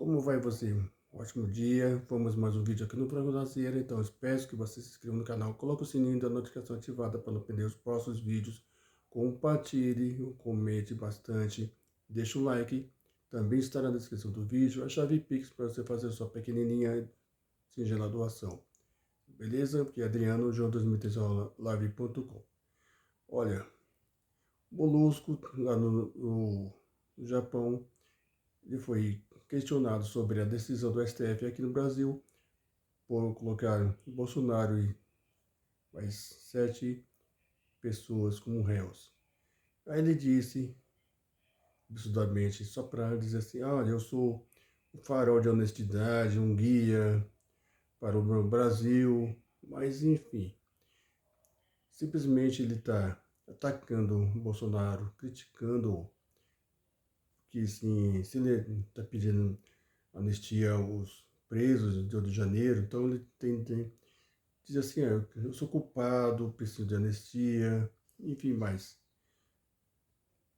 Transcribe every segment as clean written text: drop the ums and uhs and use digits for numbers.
Como vai você? Ótimo dia, vamos mais um vídeo aqui no Frango da Cera, então espero que você se inscreva no canal, coloque o sininho da notificação ativada para não perder os próximos vídeos, compartilhe, comente bastante, deixe um like, também estará na descrição do vídeo a chave Pix para você fazer sua pequenininha singela doação, beleza? Que é Adriano, João 2013 live.com. Olha, Molusco lá no Japão, ele foi questionado sobre a decisão do STF aqui no Brasil por colocar Bolsonaro e mais 7 pessoas como réus. Aí ele disse, absurdamente, só para dizer assim, olha, eu sou um farol de honestidade, um guia para o meu Brasil, mas enfim, simplesmente ele está atacando o Bolsonaro, criticando que sim, se ele está pedindo anistia aos presos de 8 de janeiro, então ele diz assim, eu sou culpado, preciso de anistia, enfim, mais.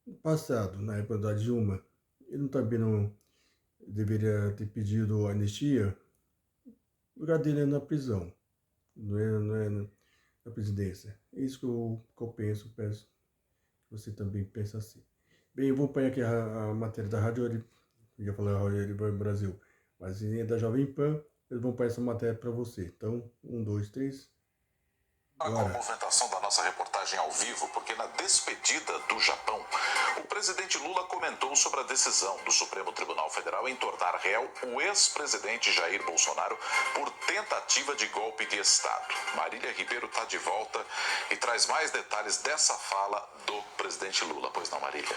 No passado, na época da Dilma, ele também não deveria ter pedido anistia, o lugar dele é na prisão, não é na presidência. É isso que eu penso que você também pensa assim. Bem, eu vou pôr aqui a matéria da Rádio eu ia falar Rádio Brasil, mas é da Jovem Pan, eles vão pôr essa matéria para você. Então, 1, 2, 3, Com a movimentação da nossa reportagem ao vivo, porque na despedida do Japão, o presidente Lula comentou sobre a decisão do Supremo Tribunal Federal em tornar réu o ex-presidente Jair Bolsonaro por tentativa de golpe de Estado. Marília Ribeiro está de volta e traz mais detalhes dessa fala do presidente Lula. Pois não, Marília?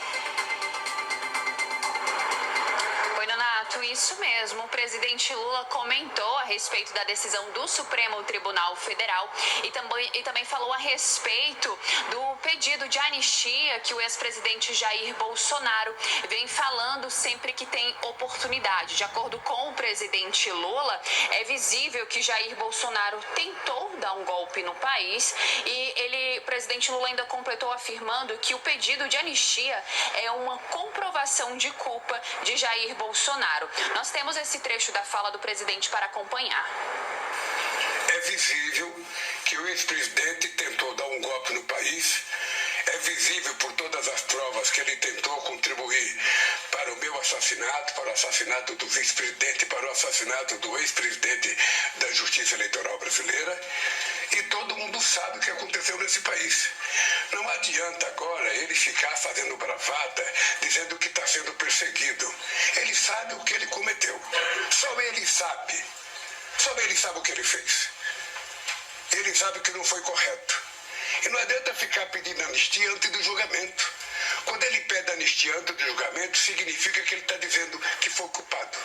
Isso mesmo, o presidente Lula comentou a respeito da decisão do Supremo Tribunal Federal e também falou a respeito do pedido de anistia que o ex-presidente Jair Bolsonaro vem falando sempre que tem oportunidade. De acordo com o presidente Lula, é visível que Jair Bolsonaro tentou dar um golpe no país e o presidente Lula ainda completou afirmando que o pedido de anistia é uma comprovação de culpa de Jair Bolsonaro. Nós temos esse trecho da fala do presidente para acompanhar. É visível que o ex-presidente tentou dar um golpe no país. É visível por todas as provas que ele tentou contribuir para o meu assassinato, para o assassinato do vice-presidente, para o assassinato do ex-presidente da Justiça Eleitoral Brasileira. E todo mundo sabe o que aconteceu nesse país. Não adianta agora ele ficar fazendo bravata, dizendo que está sendo perseguido. Ele sabe o que ele cometeu. Só ele sabe. Só ele sabe o que ele fez. Ele sabe que não foi correto. E não adianta ficar pedindo anistia antes do julgamento. Quando ele pede anistia antes do julgamento, significa que ele está dizendo que foi culpado.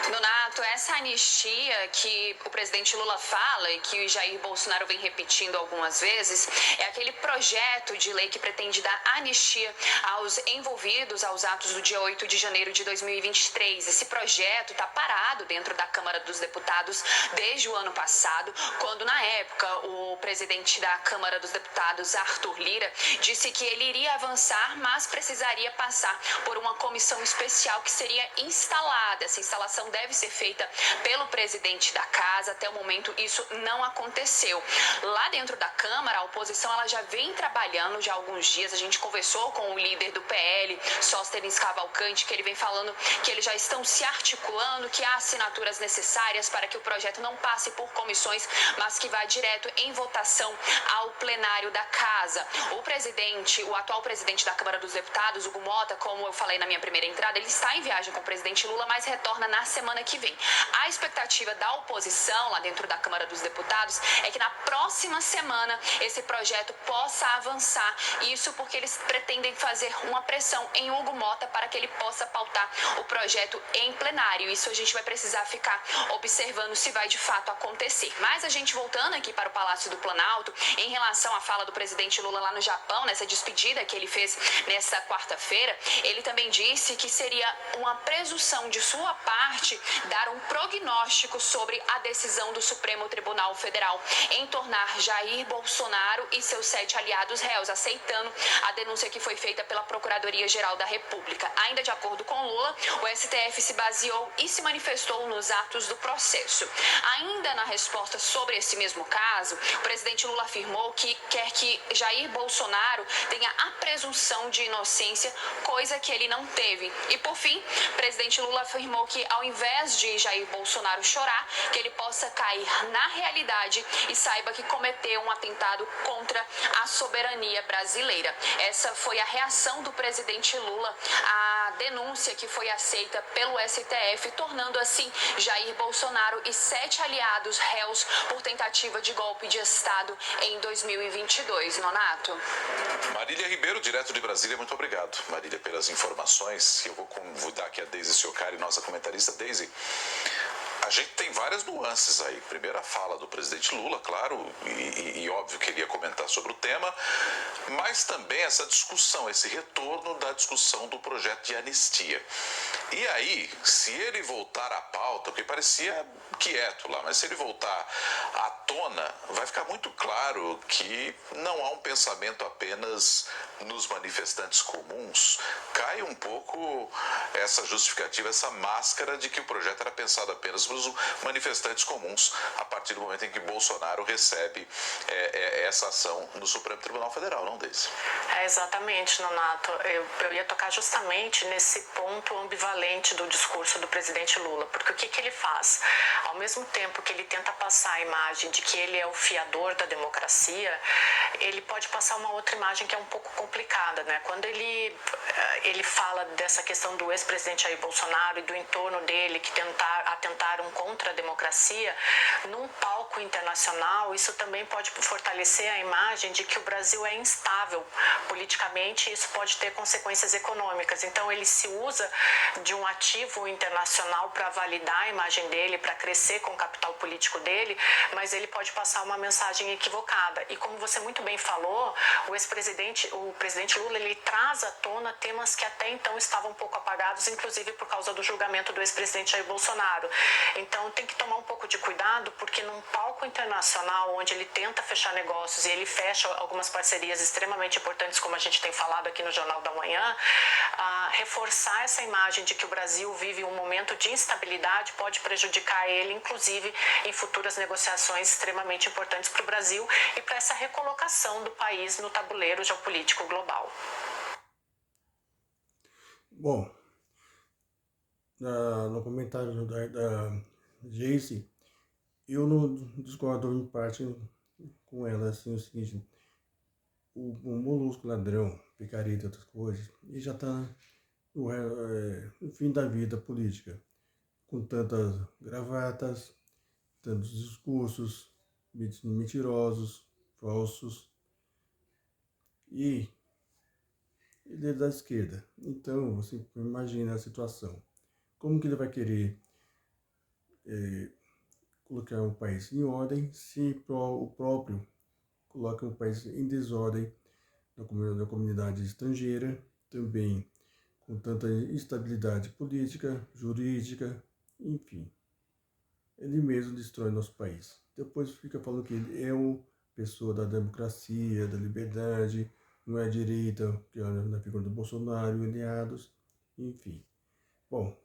Nonato, essa anistia que o presidente Lula fala e que o Jair Bolsonaro vem repetindo algumas vezes é aquele projeto de lei que pretende dar anistia aos envolvidos aos atos do dia 8 de janeiro de 2023. Esse projeto está parado dentro da Câmara dos Deputados desde o ano passado, quando na época o presidente da Câmara dos Deputados, Arthur Lira, disse que ele iria avançar, mas precisaria passar por uma comissão especial que seria instalada. Essa instalação deve ser feita pelo presidente da casa. Até o momento isso não aconteceu. Lá dentro da Câmara, a oposição ela já vem trabalhando já há alguns dias. A gente conversou com o líder do PL, Sóstenes Cavalcante, que ele vem falando que eles já estão se articulando, que há assinaturas necessárias para que o projeto não passe por comissões, mas que vá direto em votação ao plenário da casa. O atual presidente da Câmara dos Deputados, Hugo Mota, como eu falei na minha primeira entrada, ele está em viagem com o presidente Lula, mas retorna na semana que vem. A expectativa da oposição lá dentro da Câmara dos Deputados é que na próxima semana esse projeto possa avançar. Isso porque eles pretendem fazer uma pressão em Hugo Mota para que ele possa pautar o projeto em plenário. Isso a gente vai precisar ficar observando se vai de fato acontecer. Mas a gente voltando aqui para o Palácio do Planalto, em relação à fala do presidente Lula lá no Japão, nessa despedida que ele fez nessa quarta-feira, ele também disse que seria uma presunção de sua parte dar um prognóstico sobre a decisão do Supremo Tribunal Federal em tornar Jair Bolsonaro e seus 7 aliados réus, aceitando a denúncia que foi feita pela Procuradoria-Geral da República. Ainda de acordo com Lula, o STF se baseou e se manifestou nos atos do processo. Ainda na resposta sobre esse mesmo caso, o presidente Lula afirmou que quer que Jair Bolsonaro tenha a presunção de inocência, coisa que ele não teve. E por fim, o presidente Lula afirmou que ao invés de Jair Bolsonaro chorar, que ele possa cair na realidade e saiba que cometeu um atentado contra a soberania brasileira. Essa foi a reação do presidente Lula à denúncia que foi aceita pelo STF, tornando assim Jair Bolsonaro e 7 aliados réus por tentativa de golpe de Estado em 2022. Nonato. Marília Ribeiro, direto de Brasília, muito obrigado, Marília, pelas informações. Eu vou convidar aqui a Deise Ciocari, nossa comentarista. Deise, a gente tem várias nuances aí. Primeiro, a fala do presidente Lula, claro, e óbvio que ele ia comentar sobre o tema, mas também essa discussão, esse retorno da discussão do projeto de anistia. E aí, se ele voltar à pauta, porque parecia quieto lá, mas se ele voltar à tona, vai ficar muito claro que não há um pensamento apenas nos manifestantes comuns. Cai um pouco essa justificativa, essa máscara de que o projeto era pensado apenas para os manifestantes comuns, a partir do momento em que Bolsonaro recebe essa ação no Supremo Tribunal Federal, não Deise? Exatamente, Nonato. Eu ia tocar justamente nesse ponto ambivalente do discurso do presidente Lula, porque o que ele faz? Ao mesmo tempo que ele tenta passar a imagem de que ele é o fiador da democracia, ele pode passar uma outra imagem que é um pouco complicada, né? Quando ele fala dessa questão do ex-presidente Jair Bolsonaro e do entorno dele que atentaram contra a democracia, num palco internacional, isso também pode fortalecer a imagem de que o Brasil é instável politicamente e isso pode ter consequências econômicas. Então ele se usa de um ativo internacional para validar a imagem dele, para crescer com o capital político dele, mas ele pode passar uma mensagem equivocada. E como você muito bem falou, o presidente Lula, ele traz à tona temas que até então estavam um pouco apagados, inclusive por causa do julgamento do ex-presidente Jair Bolsonaro. Então tem que tomar um pouco de cuidado, porque num palco internacional onde ele tenta fechar negócios e ele fecha algumas parcerias extremamente importantes, como a gente tem falado aqui no Jornal da Manhã, reforçar essa imagem de que o Brasil vive um momento de instabilidade pode prejudicar ele, inclusive em futuras negociações extremamente importantes para o Brasil e para essa recolocação do país no tabuleiro geopolítico global. Bom, no comentário da Jace, eu não discordo em parte com ela, assim, o seguinte: o Molusco ladrão, picareta e outras coisas, e já está no fim da vida política, com tantas gravatas, tantos discursos mentirosos, falsos, e ele é da esquerda. Então, você imagina a situação. Como que ele vai querer colocar o país em ordem se o próprio coloca o país em desordem na comunidade estrangeira, também com tanta instabilidade política, jurídica, enfim. Ele mesmo destrói nosso país. Depois fica falando que ele é uma pessoa da democracia, da liberdade, não é a direita, que é na figura do Bolsonaro, aliados, enfim. Bom,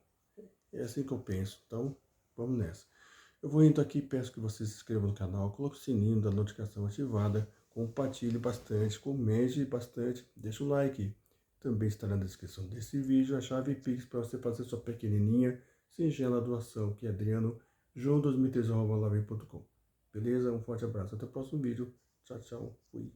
é assim que eu penso, então vamos nessa. Eu vou indo aqui, peço que você se inscreva no canal, coloque o sininho da notificação ativada, compartilhe bastante, comente bastante, deixa o like. Também está na descrição desse vídeo a chave Pix para você fazer sua pequenininha, singela doação, que é adriano.joão2013@live.com. Beleza? Um forte abraço, até o próximo vídeo. Tchau, tchau, fui.